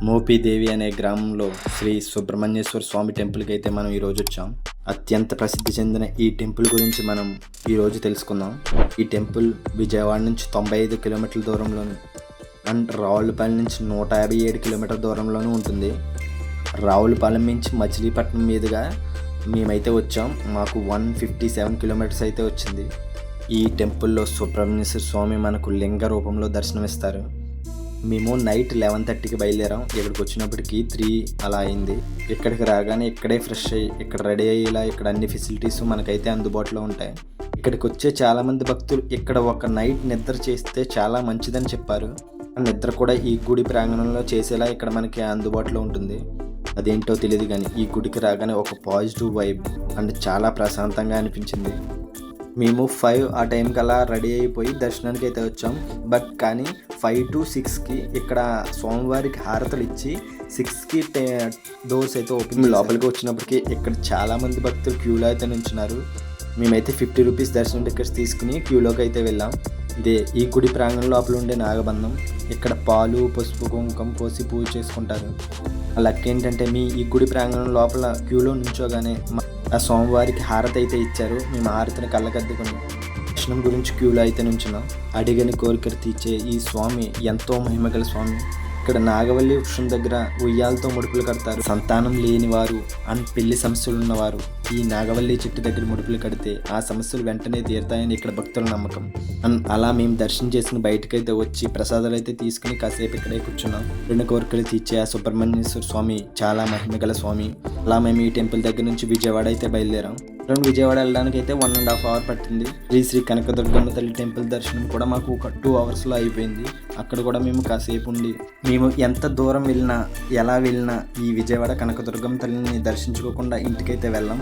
మోపిదేవి అనే గ్రామంలో శ్రీ సుబ్రహ్మణ్యేశ్వర స్వామి టెంపుల్కి అయితే మనం ఈరోజు వచ్చాం. అత్యంత ప్రసిద్ధి చెందిన ఈ టెంపుల్ గురించి మనం ఈరోజు తెలుసుకుందాం. ఈ టెంపుల్ విజయవాడ నుంచి 95 కిలోమీటర్ల దూరంలోను అండ్ రావులపాలెం నుంచి 157 కిలోమీటర్ల దూరంలోనూ ఉంటుంది. రావులపాలెం నుంచి మచిలీపట్నం మీదుగా మేమైతే వచ్చాం. మాకు 157 కిలోమీటర్స్ అయితే వచ్చింది. ఈ టెంపుల్లో సుబ్రహ్మణ్యేశ్వర స్వామి మనకు లింగ రూపంలో దర్శనమిస్తారు. మేము నైట్ 11:30కి బయలుదేరాం. ఇక్కడికి వచ్చినప్పటికీ 3 అలా అయింది. ఇక్కడికి రాగానే ఇక్కడే ఫ్రెష్ అయ్యి ఇక్కడ రెడీ అయ్యేలా ఇక్కడ అన్ని ఫెసిలిటీస్ మనకైతే అందుబాటులో ఉంటాయి. ఇక్కడికి వచ్చే చాలామంది భక్తులు ఇక్కడ ఒక నైట్ నిద్ర చేస్తే చాలా మంచిదని చెప్పారు. నిద్ర కూడా ఈ గుడి ప్రాంగణంలో చేసేలా ఇక్కడ మనకి అందుబాటులో ఉంటుంది. అదేంటో తెలియదు కానీ ఈ గుడికి రాగానే ఒక పాజిటివ్ వైబ్ అండ్ చాలా ప్రశాంతంగా అనిపించింది. మేము 5 ఆ టైంకి అలా రెడీ అయిపోయి దర్శనానికి అయితే వచ్చాం. బట్ కానీ 5 to 6కి ఇక్కడ స్వామివారికి హారతలు ఇచ్చి 6కి డోర్స్ అయితే ఓపెన్. లోపలికి వచ్చినప్పటికీ ఇక్కడ చాలామంది భక్తులు క్యూలో అయితే నుంచున్నారు. మేమైతే 50 రూపీస్ దర్శనం టికెట్స్ తీసుకుని క్యూలోకి అయితే వెళ్ళాం. ఇదే ఈ గుడి ప్రాంగణం లోపల ఉండే నాగబంధం. ఇక్కడ పాలు పసుపు కుంకుమ పోసి పూజ చేసుకుంటారు. లక్ ఏంటంటే ఈ గుడి ప్రాంగణం లోపల క్యూలో నుంచోగానే ఆ స్వామివారికి హారతి అయితే ఇచ్చారు. మేము హారతిని కళ్ళకద్దుకుని దర్శనం గురించి క్యూలో అయితే నుంచున్నాం. అడిగని కోరికలు తీర్చే ఈ స్వామి ఎంతో మహిమగల స్వామి. ఇక్కడ నాగవల్లి వృక్షం దగ్గర ఉయ్యాలతో ముడుపులు కడతారు. సంతానం లేని వారు అండ్ పెళ్లి సమస్యలు ఉన్నవారు ఈ నాగవల్లి చెట్టు దగ్గర ముడుపులు కడితే ఆ సమస్యలు వెంటనే తీరుతాయని ఇక్కడ భక్తుల నమ్మకం. అండ్ అలా మేము దర్శనం చేసుకుని బయటకైతే వచ్చి ప్రసాదాలు అయితే తీసుకుని కాసేపు ఇక్కడే కూర్చున్నాం. రెండు కోరికలు తీర్చే ఆ సుబ్రహ్మణ్యేశ్వర స్వామి చాలా మహిమగల స్వామి. అలా మేము ఈ టెంపుల్ దగ్గర నుంచి విజయవాడ అయితే బయలుదేరాం. విజయవాడ వెళ్ళడానికి అయితే 1.5 hours పట్టింది. శ్రీ కనకదుర్గమ్మ తల్లి టెంపుల్ దర్శనం కూడా మాకు ఒక 2 hoursలో అయిపోయింది. అక్కడ కూడా మేము కాసేపు ఉండి మేము ఎంత దూరం వెళ్ళినా ఎలా వెళ్ళినా ఈ విజయవాడ కనకదుర్గమ్మ తల్లిని దర్శించుకోకుండా ఇంటికైతే వెళ్ళాం.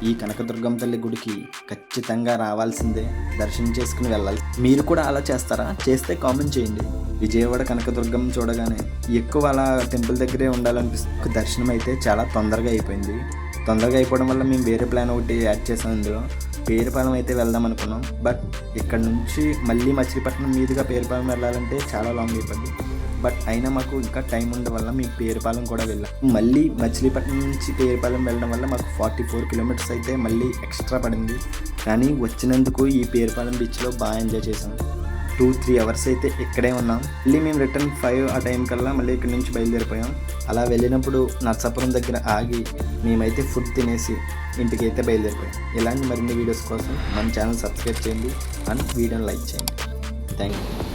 ఈ కనకదుర్గమ్మ తల్లి గుడికి ఖచ్చితంగా రావాల్సిందే, దర్శనం చేసుకుని వెళ్ళాలి. మీరు కూడా అలా చేస్తారా? చేస్తే కామెంట్ చేయండి. విజయవాడ కనకదుర్గమ్మ చూడగానే ఎక్కువ అలా టెంపుల్ దగ్గరే ఉండాలనిపిస్తుంది. దర్శనం అయితే చాలా తొందరగా అయిపోయింది. తొందరగా అయిపోవడం వల్ల మేము వేరే ప్లాన్ ఒకటి యాడ్ చేసాం. ఇందులో పేరుపాలెం అయితే వెళ్దాం అనుకున్నాం. బట్ ఇక్కడ నుంచి మళ్ళీ మచిలీపట్నం మీదుగా పేరుపాలెం వెళ్ళాలంటే చాలా లాంగ్ అయిపోద్ది. బట్ అయినా మాకు ఇంకా టైం ఉండడం వల్ల మేము పేరుపాలెం కూడా వెళ్ళాం. మళ్ళీ మచిలీపట్నం నుంచి పేరుపాలెం వెళ్ళడం వల్ల మాకు 44 కిలోమీటర్స్ అయితే మళ్ళీ ఎక్స్ట్రా పడింది. కానీ వచ్చినందుకు ఈ పేరుపాలెం బీచ్లో బాగా ఎంజాయ్ చేసాం. 2-3 hours అయితే ఇక్కడే ఉన్నాం. మళ్ళీ మేము రిటర్న్ 5 ఆ టైం కల్లా మళ్ళీ ఇక్కడ నుంచి బయలుదేరిపోయాం. అలా వెళ్ళినప్పుడు నర్సాపురం దగ్గర ఆగి మేమైతే ఫుడ్ తినేసి ఇంటికి అయితే బయలుదేరిపోయాం. ఇలాంటి మరిన్ని వీడియోస్ కోసం మన ఛానల్ సబ్స్క్రైబ్ చేయండి అండ్ వీడియోని లైక్ చేయండి. Thank you.